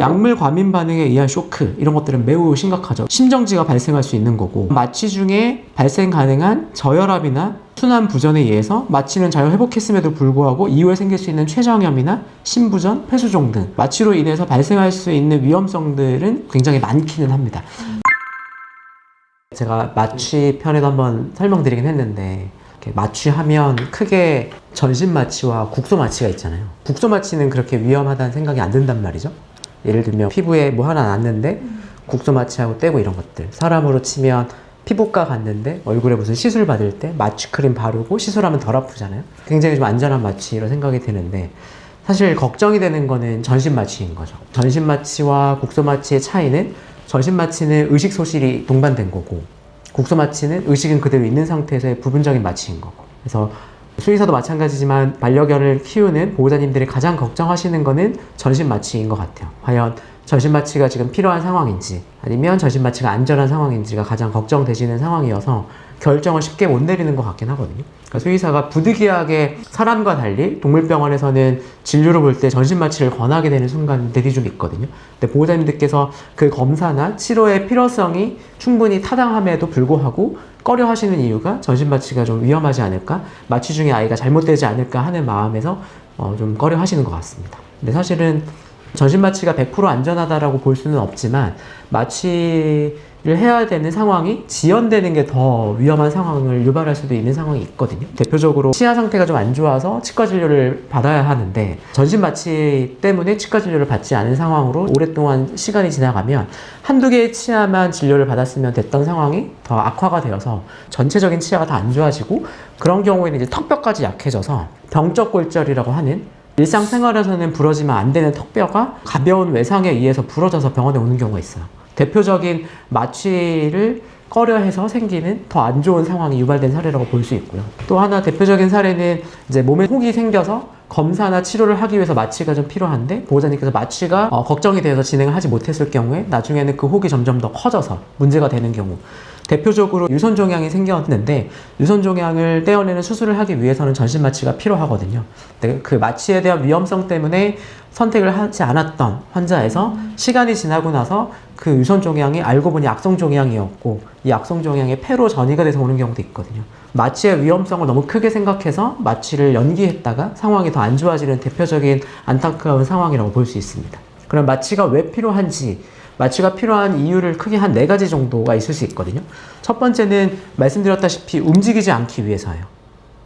약물 과민 반응에 의한 쇼크 이런 것들은 매우 심각하죠. 심정지가 발생할 수 있는 거고, 마취 중에 발생 가능한 저혈압이나 순환 부전에 의해서 마취는 잘 회복했음에도 불구하고 이후에 생길 수 있는 췌장염이나 심부전, 폐수종 등 마취로 인해서 발생할 수 있는 위험성들은 굉장히 많기는 합니다. 제가 마취 편에도 한번 설명드리긴 했는데, 마취하면 크게 전신 마취와 국소 마취가 있잖아요. 국소 마취는 그렇게 위험하다는 생각이 안 든단 말이죠. 예를 들면 피부에 뭐 하나 났는데 국소 마취하고 떼고 이런 것들, 사람으로 치면 피부과 갔는데 얼굴에 무슨 시술 받을 때 마취 크림 바르고 시술하면 덜 아프잖아요. 굉장히 좀 안전한 마취로 생각이 드는데, 사실 걱정이 되는 거는 전신 마취인 거죠. 전신 마취와 국소 마취의 차이는, 전신 마취는 의식 소실이 동반된 거고, 국소 마취는 의식은 그대로 있는 상태에서의 부분적인 마취인 거고. 그래서 수의사도 마찬가지지만 반려견을 키우는 보호자님들이 가장 걱정하시는 거는 전신 마취인 것 같아요. 과연 전신 마취가 지금 필요한 상황인지, 아니면 전신 마취가 안전한 상황인지가 가장 걱정되시는 상황이어서 결정을 쉽게 못 내리는 것 같긴 하거든요. 그러니까 수의사가 부득이하게 사람과 달리 동물병원에서는 진료를 볼 때 전신 마취를 권하게 되는 순간들이 좀 있거든요. 근데 보호자님들께서 그 검사나 치료의 필요성이 충분히 타당함에도 불구하고 꺼려 하시는 이유가 전신 마취가 좀 위험하지 않을까, 마취 중에 아이가 잘못되지 않을까 하는 마음에서 좀 꺼려 하시는 것 같습니다. 근데 사실은 전신 마취가 100% 안전하다라고 볼 수는 없지만, 마취를 해야 되는 상황이 지연되는 게 더 위험한 상황을 유발할 수도 있는 상황이 있거든요. 대표적으로 치아 상태가 좀 안 좋아서 치과 진료를 받아야 하는데, 전신 마취 때문에 치과 진료를 받지 않은 상황으로 오랫동안 시간이 지나가면 한두 개의 치아만 진료를 받았으면 됐던 상황이 더 악화가 되어서 전체적인 치아가 다 안 좋아지고, 그런 경우에는 이제 턱뼈까지 약해져서 병적 골절이라고 하는, 일상생활에서는 부러지면 안 되는 턱뼈가 가벼운 외상에 의해서 부러져서 병원에 오는 경우가 있어요. 대표적인 마취를 꺼려해서 생기는 더 안 좋은 상황이 유발된 사례라고 볼 수 있고요. 또 하나 대표적인 사례는, 이제 몸에 혹이 생겨서 검사나 치료를 하기 위해서 마취가 좀 필요한데, 보호자님께서 마취가 걱정이 되어서 진행을 하지 못했을 경우에 나중에는 그 혹이 점점 더 커져서 문제가 되는 경우, 대표적으로 유선종양이 생겼는데 유선종양을 떼어내는 수술을 하기 위해서는 전신 마취가 필요하거든요. 근데 그 마취에 대한 위험성 때문에 선택을 하지 않았던 환자에서 시간이 지나고 나서 그 유선종양이 알고 보니 악성종양이었고, 이 악성종양이 폐로 전이가 돼서 오는 경우도 있거든요. 마취의 위험성을 너무 크게 생각해서 마취를 연기했다가 상황이 더 안 좋아지는 대표적인 안타까운 상황이라고 볼 수 있습니다. 그럼 마취가 왜 필요한지, 마취가 필요한 이유를 크게 한 4가지 정도가 있을 수 있거든요. 첫 번째는 말씀드렸다시피 움직이지 않기 위해서예요.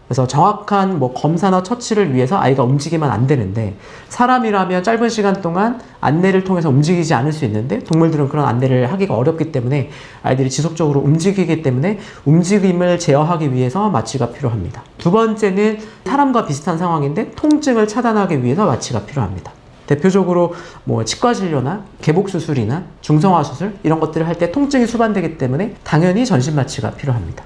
그래서 정확한 검사나 처치를 위해서 아이가 움직이면 안 되는데, 사람이라면 짧은 시간 동안 안내를 통해서 움직이지 않을 수 있는데, 동물들은 그런 안내를 하기가 어렵기 때문에 아이들이 지속적으로 움직이기 때문에 움직임을 제어하기 위해서 마취가 필요합니다. 두 번째는 사람과 비슷한 상황인데 통증을 차단하기 위해서 마취가 필요합니다. 대표적으로 치과 진료나 개복 수술이나 중성화 수술 이런 것들을 할 때 통증이 수반되기 때문에 당연히 전신 마취가 필요합니다.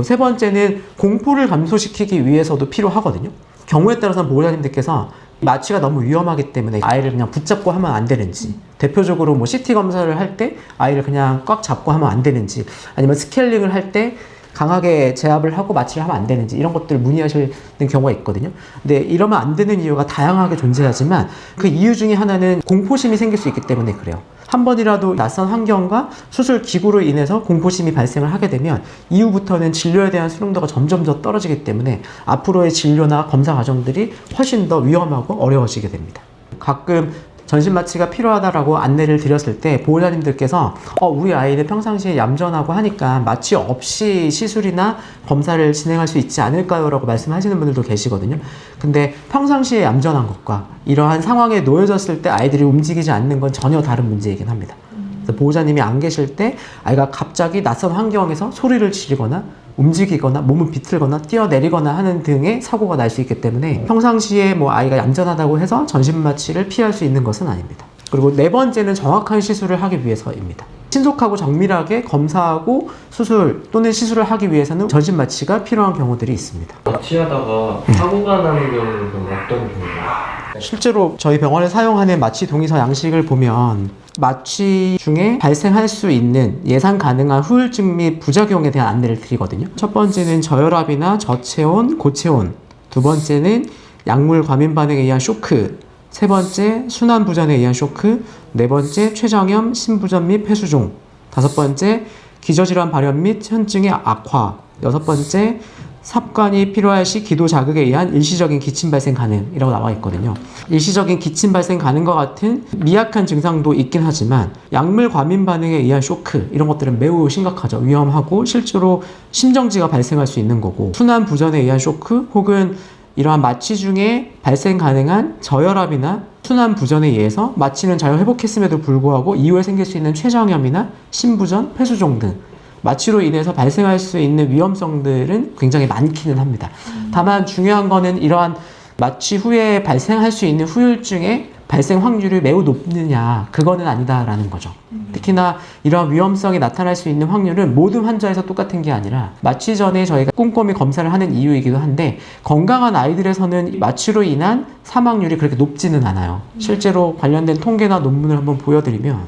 세 번째는 공포를 감소시키기 위해서도 필요하거든요. 경우에 따라서는 보호자님들께서 마취가 너무 위험하기 때문에 아이를 그냥 붙잡고 하면 안 되는지, 대표적으로 CT 검사를 할 때 아이를 그냥 꽉 잡고 하면 안 되는지, 아니면 스케일링을 할 때 강하게 제압을 하고 마취를 하면 안 되는지, 이런 것들을 문의하시는 경우가 있거든요. 근데 이러면 안 되는 이유가 다양하게 존재하지만 그 이유 중에 하나는 공포심이 생길 수 있기 때문에 그래요. 한 번이라도 낯선 환경과 수술 기구로 인해서 공포심이 발생을 하게 되면 이후부터는 진료에 대한 수용도가 점점 더 떨어지기 때문에 앞으로의 진료나 검사 과정들이 훨씬 더 위험하고 어려워지게 됩니다. 가끔 전신 마취가 필요하다라고 안내를 드렸을 때 보호자님들께서 우리 아이는 평상시에 얌전하고 하니까 마취 없이 시술이나 검사를 진행할 수 있지 않을까요? 라고 말씀하시는 분들도 계시거든요. 근데 평상시에 얌전한 것과 이러한 상황에 놓여졌을 때 아이들이 움직이지 않는 건 전혀 다른 문제이긴 합니다. 그래서 보호자님이 안 계실 때 아이가 갑자기 낯선 환경에서 소리를 지르거나 움직이거나 몸을 비틀거나 뛰어내리거나 하는 등의 사고가 날 수 있기 때문에 평상시에 아이가 얌전하다고 해서 전신 마취를 피할 수 있는 것은 아닙니다. 그리고 4번째는 정확한 시술을 하기 위해서입니다. 신속하고 정밀하게 검사하고 수술 또는 시술을 하기 위해서는 전신 마취가 필요한 경우들이 있습니다. 마취하다가 사고가 나는 경우는 어떤 경우예요? 실제로 저희 병원에 사용하는 마취 동의서 양식을 보면 마취 중에 발생할 수 있는 예상 가능한 후유증 및 부작용에 대한 안내를 드리거든요. 첫 번째는 저혈압이나 저체온, 고체온, 두 번째는 약물 과민 반응에 의한 쇼크, 세 번째, 순환부전에 의한 쇼크. 네 번째, 췌장염, 심부전 및 폐수종. 다섯 번째, 기저질환 발현 및 현증의 악화. 여섯 번째, 삽관이 필요할 시 기도 자극에 의한 일시적인 기침 발생 가능이라고 나와 있거든요. 일시적인 기침 발생 가능과 같은 미약한 증상도 있긴 하지만 약물 과민 반응에 의한 쇼크 이런 것들은 매우 심각하죠. 위험하고 실제로 심정지가 발생할 수 있는 거고, 순환 부전에 의한 쇼크 혹은 이러한 마취 중에 발생 가능한 저혈압이나 순환 부전에 의해서 마취는 잘 회복했음에도 불구하고 이후에 생길 수 있는 췌장염이나 심부전, 폐수종 등 마취로 인해서 발생할 수 있는 위험성들은 굉장히 많기는 합니다. 다만 중요한 거는 이러한 마취 후에 발생할 수 있는 후유증의 발생 확률이 매우 높느냐, 그거는 아니다라는 거죠. 특히나 이러한 위험성이 나타날 수 있는 확률은 모든 환자에서 똑같은 게 아니라 마취 전에 저희가 꼼꼼히 검사를 하는 이유이기도 한데, 건강한 아이들에서는 마취로 인한 사망률이 그렇게 높지는 않아요. 실제로 관련된 통계나 논문을 한번 보여드리면,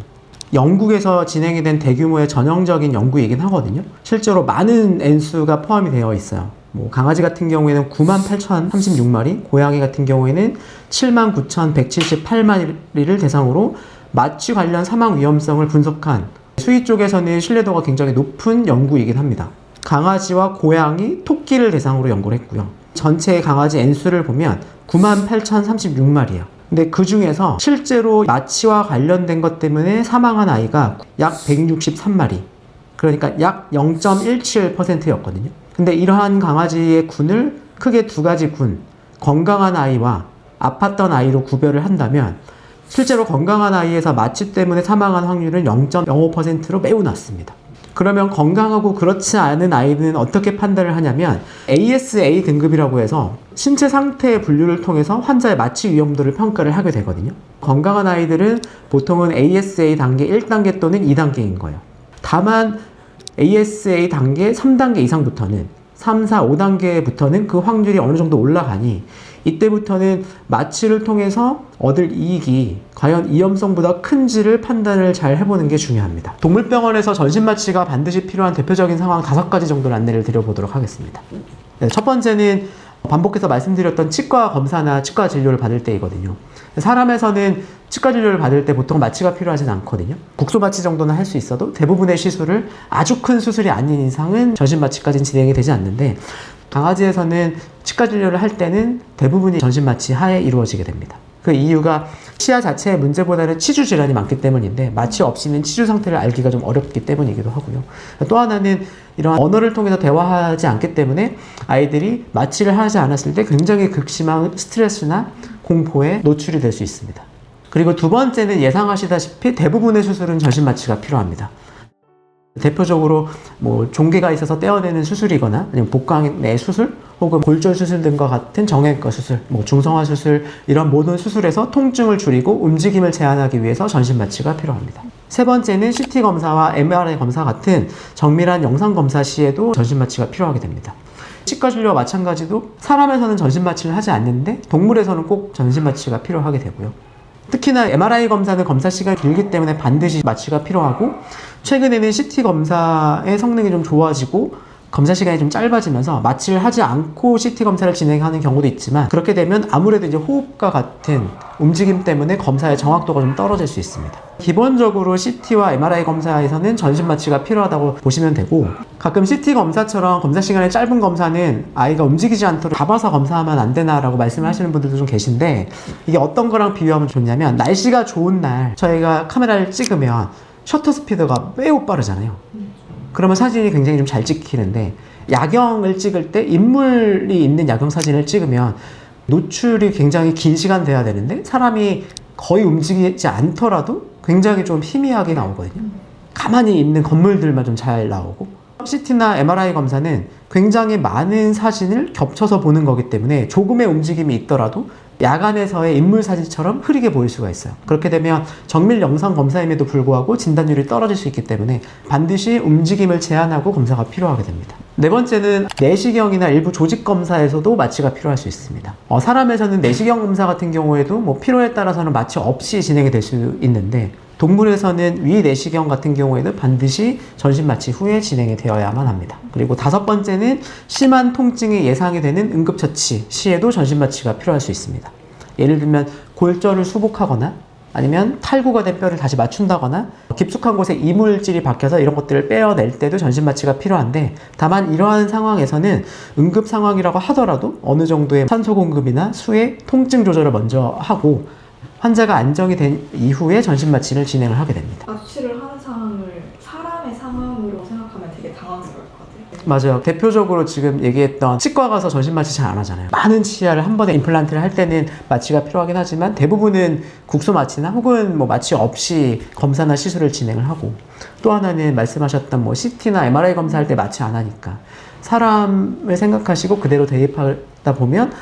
영국에서 진행이 된 대규모의 전형적인 연구이긴 하거든요. 실제로 많은 N수가 포함이 되어 있어요. 뭐 강아지 같은 경우에는 98,036마리, 고양이 같은 경우에는 79,178마리를 대상으로 마취 관련 사망 위험성을 분석한, 수의 쪽에서는 신뢰도가 굉장히 높은 연구이긴 합니다. 강아지와 고양이, 토끼를 대상으로 연구를 했고요. 전체 강아지 N수를 보면 98,036마리예요. 근데 그 중에서 실제로 마취와 관련된 것 때문에 사망한 아이가 약 163마리. 그러니까 약 0.17%였거든요. 근데 이러한 강아지의 군을 크게 두 가지 군, 건강한 아이와 아팠던 아이로 구별을 한다면, 실제로 건강한 아이에서 마취 때문에 사망한 확률은 0.05%로 매우 낮습니다. 그러면 건강하고 그렇지 않은 아이는 어떻게 판단을 하냐면, ASA 등급이라고 해서 신체 상태의 분류를 통해서 환자의 마취 위험도를 평가를 하게 되거든요. 건강한 아이들은 보통은 ASA 단계 1단계 또는 2단계인 거예요. 다만 ASA 단계 3단계 이상부터는, 3, 4, 5단계부터는 그 확률이 어느 정도 올라가니 이때부터는 마취를 통해서 얻을 이익이 과연 위험성보다 큰지를 판단을 잘 해보는 게 중요합니다. 동물병원에서 전신마취가 반드시 필요한 대표적인 상황 5가지 정도를 안내를 드려보도록 하겠습니다. 네, 첫 번째는 반복해서 말씀드렸던 치과 검사나 치과 진료를 받을 때이거든요. 사람에서는 치과 진료를 받을 때 보통 마취가 필요하진 않거든요. 국소 마취 정도는 할 수 있어도 대부분의 시술을, 아주 큰 수술이 아닌 이상은 전신 마취까지는 진행이 되지 않는데, 강아지에서는 치과 진료를 할 때는 대부분이 전신 마취 하에 이루어지게 됩니다. 그 이유가 치아 자체의 문제보다는 치주 질환이 많기 때문인데, 마취 없이는 치주 상태를 알기가 좀 어렵기 때문이기도 하고요. 또 하나는 이런 언어를 통해서 대화하지 않기 때문에 아이들이 마취를 하지 않았을 때 굉장히 극심한 스트레스나 공포에 노출이 될 수 있습니다. 그리고 두 번째는 예상하시다시피 대부분의 수술은 전신 마취가 필요합니다. 대표적으로 뭐 종괴가 있어서 떼어내는 수술이거나 아니면 복강 내 수술 혹은 골절 수술 등과 같은 정형외과 수술, 뭐 중성화 수술, 이런 모든 수술에서 통증을 줄이고 움직임을 제한하기 위해서 전신 마취가 필요합니다. 세 번째는 CT 검사와 MRI 검사 같은 정밀한 영상 검사 시에도 전신 마취가 필요하게 됩니다. 치과 진료와 마찬가지로 사람에서는 전신 마취를 하지 않는데 동물에서는 꼭 전신 마취가 필요하게 되고요. 특히나 MRI 검사는 검사 시간이 길기 때문에 반드시 마취가 필요하고, 최근에는 CT 검사의 성능이 좀 좋아지고 검사 시간이 좀 짧아지면서 마취를 하지 않고 CT 검사를 진행하는 경우도 있지만, 그렇게 되면 아무래도 이제 호흡과 같은 움직임 때문에 검사의 정확도가 좀 떨어질 수 있습니다. 기본적으로 CT와 MRI 검사에서는 전신 마취가 필요하다고 보시면 되고, 가끔 CT 검사처럼 검사 시간이 짧은 검사는 아이가 움직이지 않도록 잡아서 검사하면 안 되나라고 말씀을 하시는 분들도 좀 계신데, 이게 어떤 거랑 비유하면 좋냐면, 날씨가 좋은 날 저희가 카메라를 찍으면 셔터 스피드가 매우 빠르잖아요. 그러면 사진이 굉장히 좀 잘 찍히는데, 야경을 찍을 때 인물이 있는 야경 사진을 찍으면 노출이 굉장히 긴 시간 돼야 되는데 사람이 거의 움직이지 않더라도 굉장히 좀 희미하게 나오거든요. 가만히 있는 건물들만 좀 잘 나오고, CT나 MRI 검사는 굉장히 많은 사진을 겹쳐서 보는 거기 때문에 조금의 움직임이 있더라도 야간에서의 인물 사진처럼 흐리게 보일 수가 있어요. 그렇게 되면 정밀 영상 검사임에도 불구하고 진단율이 떨어질 수 있기 때문에 반드시 움직임을 제한하고 검사가 필요하게 됩니다. 네 번째는 내시경이나 일부 조직 검사에서도 마취가 필요할 수 있습니다. 사람에서는 내시경 검사 같은 경우에도 뭐 필요에 따라서는 마취 없이 진행이 될 수 있는데, 동물에서는 위 내시경 같은 경우에는 반드시 전신 마취 후에 진행이 되어야만 합니다. 그리고 다섯 번째는 심한 통증이 예상이 되는 응급처치 시에도 전신 마취가 필요할 수 있습니다. 예를 들면 골절을 수복하거나 아니면 탈구가 된 뼈를 다시 맞춘다거나 깊숙한 곳에 이물질이 박혀서 이런 것들을 빼어낼 때도 전신마취가 필요한데, 다만 이러한 상황에서는 응급 상황이라고 하더라도 어느 정도의 산소 공급이나 수의 통증 조절을 먼저 하고 환자가 안정이 된 이후에 전신마취를 진행을 하게 됩니다. 마취를 하는 상황을 사람의 상황으로 생각하면 되게 당황스러울 것 같아요. 맞아요. 대표적으로 지금 얘기했던 치과 가서 전신마취 잘 안 하잖아요. 많은 치아를 한 번에 임플란트를 할 때는 마취가 필요하긴 하지만 대부분은 국소마취나 혹은 뭐 마취 없이 검사나 시술을 진행을 하고, 또 하나는 말씀하셨던 뭐 CT나 MRI 검사할 때 마취 안 하니까 사람을 생각하시고 그대로 대입하다 보면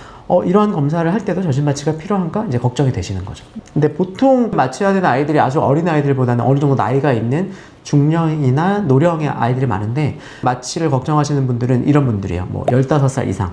이러한 검사를 할 때도 전신마취가 필요한가 이제 걱정이 되시는 거죠. 근데 보통 마취해야 되는 아이들이 아주 어린 아이들보다는 어느 정도 나이가 있는 중년이나 노령의 아이들이 많은데, 마취를 걱정하시는 분들은 이런 분들이에요. 뭐 15살 이상,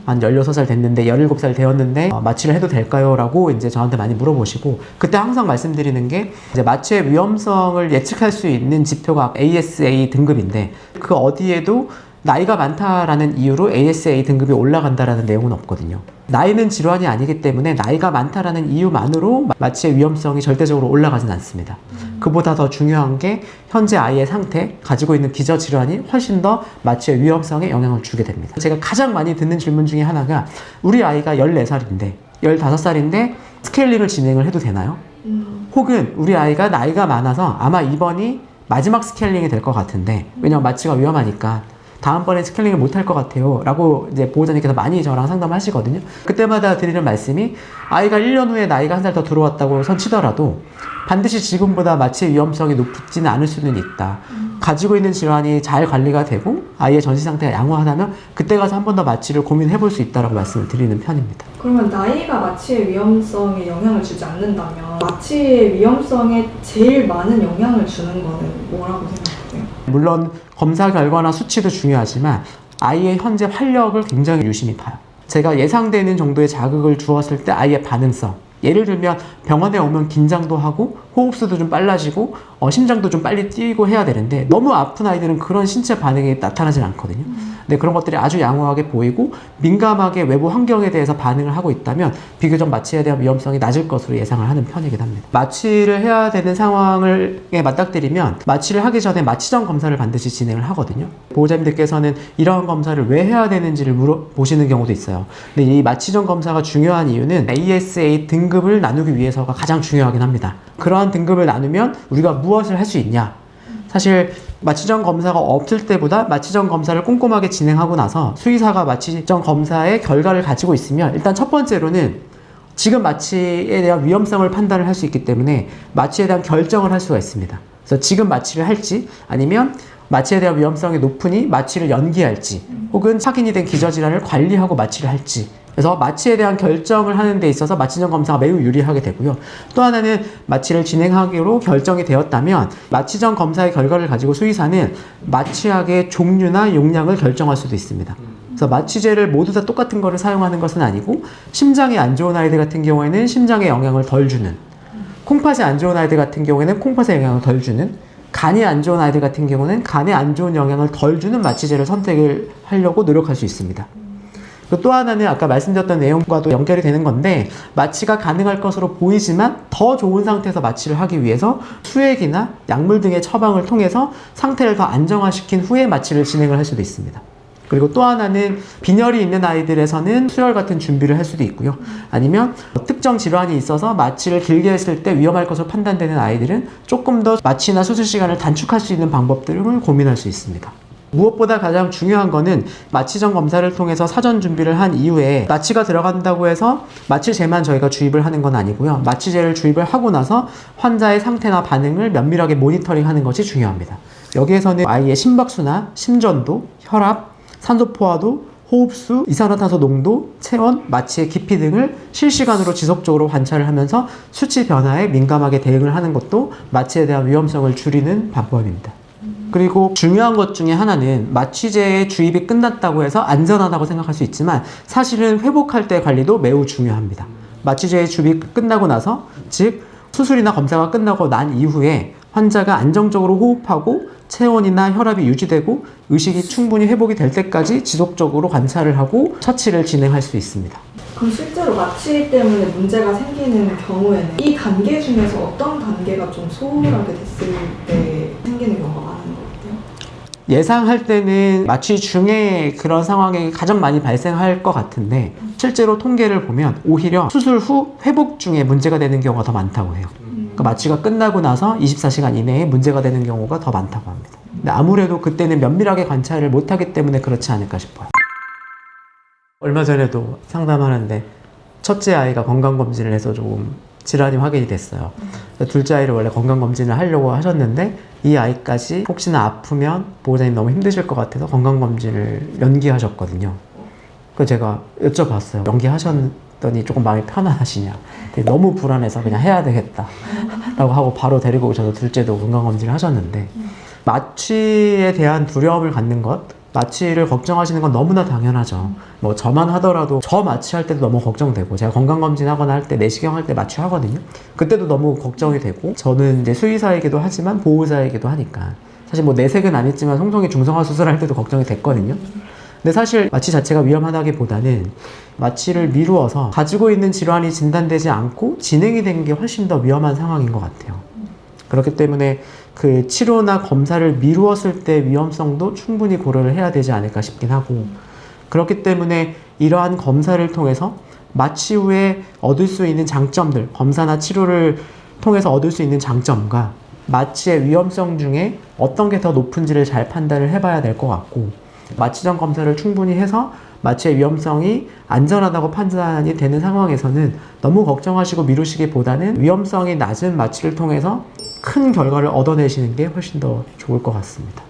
한 16살 됐는데 17살 되었는데 마취를 해도 될까요? 라고 이제 저한테 많이 물어보시고, 그때 항상 말씀드리는 게 이제 마취의 위험성을 예측할 수 있는 지표가 ASA 등급인데, 그 어디에도 나이가 많다라는 이유로 ASA 등급이 올라간다라는 내용은 없거든요. 나이는 질환이 아니기 때문에 나이가 많다라는 이유만으로 마취의 위험성이 절대적으로 올라가진 않습니다. 그보다 더 중요한 게 현재 아이의 상태, 가지고 있는 기저질환이 훨씬 더 마취의 위험성에 영향을 주게 됩니다. 제가 가장 많이 듣는 질문 중에 하나가, 우리 아이가 14살인데 15살인데 스케일링을 진행을 해도 되나요? 혹은 우리 아이가 나이가 많아서 아마 이번이 마지막 스케일링이 될 것 같은데, 왜냐면 마취가 위험하니까 다음번에 스케일링을 못할 것 같아요 라고 이제 보호자님께서 많이 저랑 상담을 하시거든요. 그때마다 드리는 말씀이, 아이가 1년 후에 나이가 한 살 더 들어왔다고 선치더라도 반드시 지금보다 마취의 위험성이 높지는 않을 수는 있다. 가지고 있는 질환이 잘 관리가 되고 아이의 전신 상태가 양호하다면 그때 가서 한 번 더 마취를 고민해 볼 수 있다라고 말씀을 드리는 편입니다. 그러면 나이가 마취의 위험성에 영향을 주지 않는다면 마취의 위험성에 제일 많은 영향을 주는 거는 뭐라고 생각하세요? 물론 검사 결과나 수치도 중요하지만 아이의 현재 활력을 굉장히 유심히 봐요. 제가 예상되는 정도의 자극을 주었을 때 아이의 반응성, 예를 들면 병원에 오면 긴장도 하고 호흡수도 좀 빨라지고 심장도 좀 빨리 뛰고 해야 되는데, 너무 아픈 아이들은 그런 신체 반응이 나타나질 않거든요. 근데 그런 것들이 아주 양호하게 보이고 민감하게 외부 환경에 대해서 반응을 하고 있다면 비교적 마취에 대한 위험성이 낮을 것으로 예상을 하는 편이긴 합니다. 마취를 해야 되는 상황에 맞닥뜨리면 마취를 하기 전에 마취 전 검사를 반드시 진행을 하거든요. 보호자님들께서는 이러한 검사를 왜 해야 되는지를 물어보시는 경우도 있어요. 근데 이 마취 전 검사가 중요한 이유는 ASA 등급을 나누기 위해서가 가장 중요하긴 합니다. 그러한 등급을 나누면 우리가 무엇을 할 수 있냐? 사실 마취 전 검사가 없을 때보다 마취 전 검사를 꼼꼼하게 진행하고 나서 수의사가 마취 전 검사의 결과를 가지고 있으면, 일단 첫 번째로는 지금 마취에 대한 위험성을 판단을 할 수 있기 때문에 마취에 대한 결정을 할 수가 있습니다. 그래서 지금 마취를 할지, 아니면 마취에 대한 위험성이 높으니 마취를 연기할지, 혹은 확인이 된 기저질환을 관리하고 마취를 할지, 그래서 마취에 대한 결정을 하는 데 있어서 마취 전 검사가 매우 유리하게 되고요. 또 하나는 마취를 진행하기로 결정이 되었다면 마취 전 검사의 결과를 가지고 수의사는 마취약의 종류나 용량을 결정할 수도 있습니다. 그래서 마취제를 모두 다 똑같은 거를 사용하는 것은 아니고, 심장이 안 좋은 아이들 같은 경우에는 심장에 영향을 덜 주는, 콩팥이 안 좋은 아이들 같은 경우에는 콩팥에 영향을 덜 주는, 간이 안 좋은 아이들 같은 경우는 간에 안 좋은 영향을 덜 주는 마취제를 선택을 하려고 노력할 수 있습니다. 또 하나는 아까 말씀드렸던 내용과도 연결이 되는 건데, 마취가 가능할 것으로 보이지만 더 좋은 상태에서 마취를 하기 위해서 수액이나 약물 등의 처방을 통해서 상태를 더 안정화시킨 후에 마취를 진행을 할 수도 있습니다. 그리고 또 하나는 빈혈이 있는 아이들에서는 수혈 같은 준비를 할 수도 있고요. 아니면 특정 질환이 있어서 마취를 길게 했을 때 위험할 것으로 판단되는 아이들은 조금 더 마취나 수술 시간을 단축할 수 있는 방법들을 고민할 수 있습니다. 무엇보다 가장 중요한 거는 마취 전 검사를 통해서 사전 준비를 한 이후에 마취가 들어간다고 해서 마취제만 저희가 주입을 하는 건 아니고요. 마취제를 주입을 하고 나서 환자의 상태나 반응을 면밀하게 모니터링하는 것이 중요합니다. 여기에서는 아이의 심박수나 심전도, 혈압, 산소 포화도, 호흡수, 이산화탄소 농도, 체온, 마취의 깊이 등을 실시간으로 지속적으로 관찰을 하면서 수치 변화에 민감하게 대응을 하는 것도 마취에 대한 위험성을 줄이는 방법입니다. 그리고 중요한 것 중에 하나는, 마취제의 주입이 끝났다고 해서 안전하다고 생각할 수 있지만 사실은 회복할 때 관리도 매우 중요합니다. 마취제의 주입이 끝나고 나서, 즉 수술이나 검사가 끝나고 난 이후에 환자가 안정적으로 호흡하고 체온이나 혈압이 유지되고 의식이 충분히 회복이 될 때까지 지속적으로 관찰을 하고 처치를 진행할 수 있습니다. 그럼 실제로 마취 때문에 문제가 생기는 경우에는 이 단계 중에서 어떤 단계가 좀 소홀하게 됐을 때 생기는 경우가 많은 것 같아요? 예상할 때는 마취 중에 그런 상황이 가장 많이 발생할 것 같은데 실제로 통계를 보면 오히려 수술 후 회복 중에 문제가 되는 경우가 더 많다고 해요. 그러니까 마취가 끝나고 나서 24시간 이내에 문제가 되는 경우가 더 많다고 합니다. 근데 아무래도 그때는 면밀하게 관찰을 못하기 때문에 그렇지 않을까 싶어요. 얼마 전에도 상담하는데 첫째 아이가 건강검진을 해서 조금 질환이 확인이 됐어요. 둘째 아이를 원래 건강검진을 하려고 하셨는데 이 아이까지 혹시나 아프면 보호자님 너무 힘드실 것 같아서 건강검진을 연기하셨거든요. 그래서 제가 여쭤봤어요. 연기하셨더니 조금 마음이 편안하시냐. 너무 불안해서 그냥 해야 되겠다 라고 하고 바로 데리고 오셔서 둘째도 건강검진을 하셨는데 마취에 대한 두려움을 갖는 것, 마취를 걱정하시는 건 너무나 당연하죠. 뭐 저만 하더라도 저 마취할 때도 너무 걱정되고 제가 건강검진 하거나 할 때 내시경 할 때 마취 하거든요. 그때도 너무 걱정이 되고 저는 이제 수의사이기도 하지만 보호자이기도 하니까 사실 뭐 내색은 안 했지만 송송이 중성화 수술할 때도 걱정이 됐거든요. 근데 사실 마취 자체가 위험하다기보다는 마취를 미루어서 가지고 있는 질환이 진단되지 않고 진행이 된 게 훨씬 더 위험한 상황인 것 같아요. 그렇기 때문에 그 치료나 검사를 미루었을 때 위험성도 충분히 고려를 해야 되지 않을까 싶긴 하고 그렇기 때문에 이러한 검사를 통해서 마취 후에 얻을 수 있는 장점들, 검사나 치료를 통해서 얻을 수 있는 장점과 마취의 위험성 중에 어떤 게 더 높은지를 잘 판단을 해봐야 될 것 같고 마취 전 검사를 충분히 해서 마취의 위험성이 안전하다고 판단이 되는 상황에서는 너무 걱정하시고 미루시기보다는 위험성이 낮은 마취를 통해서 큰 결과를 얻어내시는 게 훨씬 더 좋을 것 같습니다.